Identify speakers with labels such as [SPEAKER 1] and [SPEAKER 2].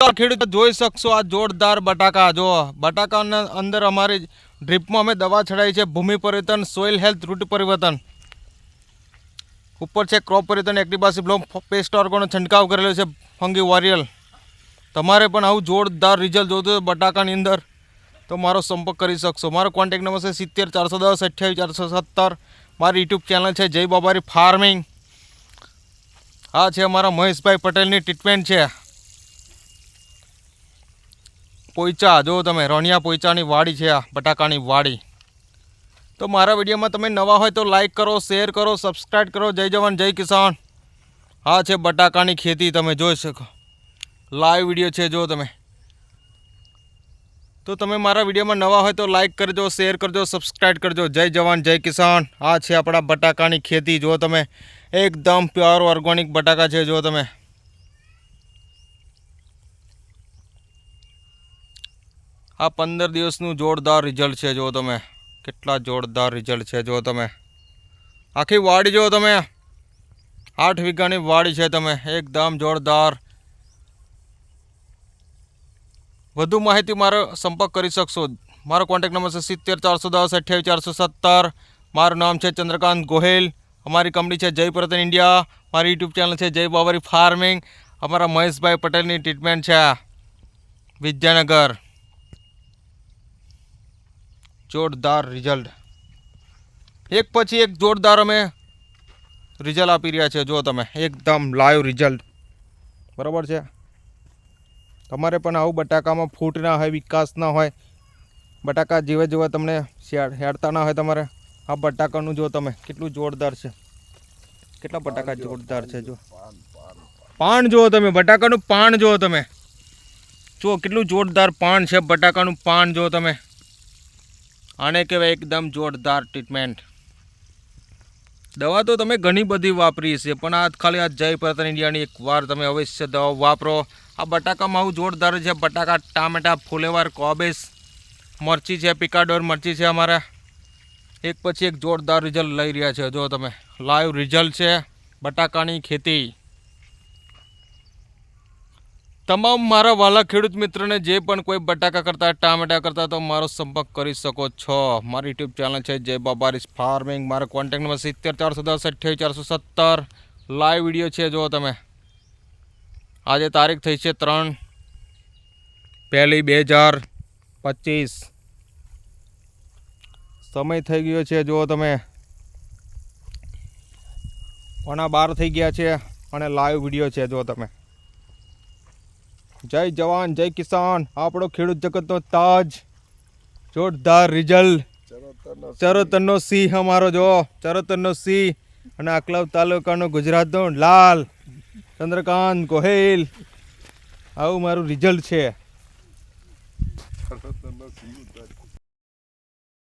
[SPEAKER 1] નમસ્કાર ખેડૂતો, જોઈ શકશો આ જોરદાર બટાકા. જો બટાકાના અંદર અમારી ડ્રીપમાં અમે દવા ચડાવી છે ભૂમિ પરિવર્તન, સોઇલ હેલ્થ, રૂટ પરિવર્તન. ઉપર છે ક્રોપ પરિવર્તન, એક્ટિવાસી બ્લોમ પેસ્ટ ઓર્ગોનો છંટકાવ કરેલો છે ફંગી વોરિયલ. તમારે પણ આવું જોરદાર રિઝલ્ટ જોતું બટાકાની અંદર તો મારો સંપર્ક કરી શકશો. મારો કોન્ટેક્ટ નંબર છે 70 410 28 417. મારી યુટ્યુબ ચેનલ છે જય બાબારી ફાર્મિંગ. આ છે અમારા મહેશભાઈ પટેલની ટ્રીટમેન્ટ છે. પોઈચા જો તમે રોનિયા પોઈચાની વાડી છે, આ બટાકાની વાડી. તો મારા વિડીયોમાં તમે નવા હોય તો લાઈક કરો, શેર કરો, સબસ્ક્રાઈબ કરો. જય જવાન જય કિસાન. આ છે બટાકાની ખેતી, તમે જોઈ શકો. લાઈવ વિડીયો છે જો તમે. તો તમે મારા વિડીયોમાં નવા હોય તો લાઈક કરજો, શેર કરજો, સબસ્ક્રાઈબ કરજો. જય જવાન જય કિસાન. આ છે આપણા બટાકાની ખેતી. જો તમે એકદમ પ્યોર ઓર્ગેનિક બટાકા છે. જો તમે આ 15 દિવસનું જોરદાર રિઝલ્ટ છે. જો તમે કેટલા જોરદાર રિઝલ્ટ છે. જો તમે આખી વાડી જો તમે 8 વીઘાની વાડી છે. તમે એકદમ જોરદાર. વધુ માહિતી મારો સંપર્ક કરી શકશો. મારો કોન્ટેક્ટ નંબર છે 70 410 28 417. મારું નામ છે ચંદ્રકાંત ગોહેલ. અમારી કંપની છે જય પરિવર્તન ઇન્ડિયા. મારી યુટ્યુબ ચેનલ છે જય બાબારી ફાર્મિંગ. અમારા મહેશભાઈ પટેલની ટ્રીટમેન્ટ છે વિદ્યાનગર. જોરદાર રિઝલ્ટ, એક પછી એક જોરદાર અમે રિઝલ્ટ આપી રહ્યા છે. જો તમે એકદમ લાઈવ રિઝલ્ટ, બરાબર છે. તમારે પણ આવું બટાકામાં ફૂટ ના હોય, વિકાસ ના હોય, બટાકા જેવા જેવા તમને હેડતા ના હોય, તમારે આ બટાકાનું જો તમે કેટલું જોરદાર છે. કેટલા બટાકા જોરદાર છે. જો પાન જુઓ તમે, બટાકાનું પાન જુઓ તમે. જો કેટલું જોરદાર પાન છે બટાકાનું પાન. જો તમે આને કહેવાય એકદમ જોરદાર ટ્રીટમેન્ટ. દવા તો તમે ઘણી બધી વાપરી છે, પણ આ ખાલી આ જય પરિવર્તન ઇન્ડિયાની એકવાર તમે અવશ્ય દવા વાપરો. આ બટાકામાં આવું જોરદાર છે. બટાકા, ટામેટા, ફુલેવાર, કોબીસ, મરચી છે, પિકાડોર મરચી છે. અમારા એક પછી એક જોરદાર રિઝલ્ટ લઈ રહ્યા છે. જો તમે લાઈવ રિઝલ્ટ છે બટાકાની ખેતી. તમામ મારા વાલા ખેડૂત મિત્રોને જે પણ કોઈ બટાકા કરતા, ટામેટા કરતા તો મારો સંપર્ક કરી શકો છો. મારી યુટ્યુબ ચેનલ છે જય બાબારી ફાર્મિંગ. મારો કોન્ટેક્ટ નંબર 70 410 28 417. લાઈવ વિડીયો છે. જો તમે આજે તારીખ થઈ છે 3/1/2025. સમય થઈ ગયો છે. જો તમે 12 થઈ ગયા છે અને લાઈવ વિડીયો છે. જો તમે જય જવાન જય કિસાન. આપણો ખેડૂત જગતનો તાજ. જોરદાર રિઝલ્ટ. ચરોતરનો સિંહ અમારો. જો ચરોતરનો સિંહ અને આકલાવ તાલુકાનો ગુજરાતનો લાલ ચંદ્રકાંત ગોહેલ. આવું મારું રિઝલ્ટ છે.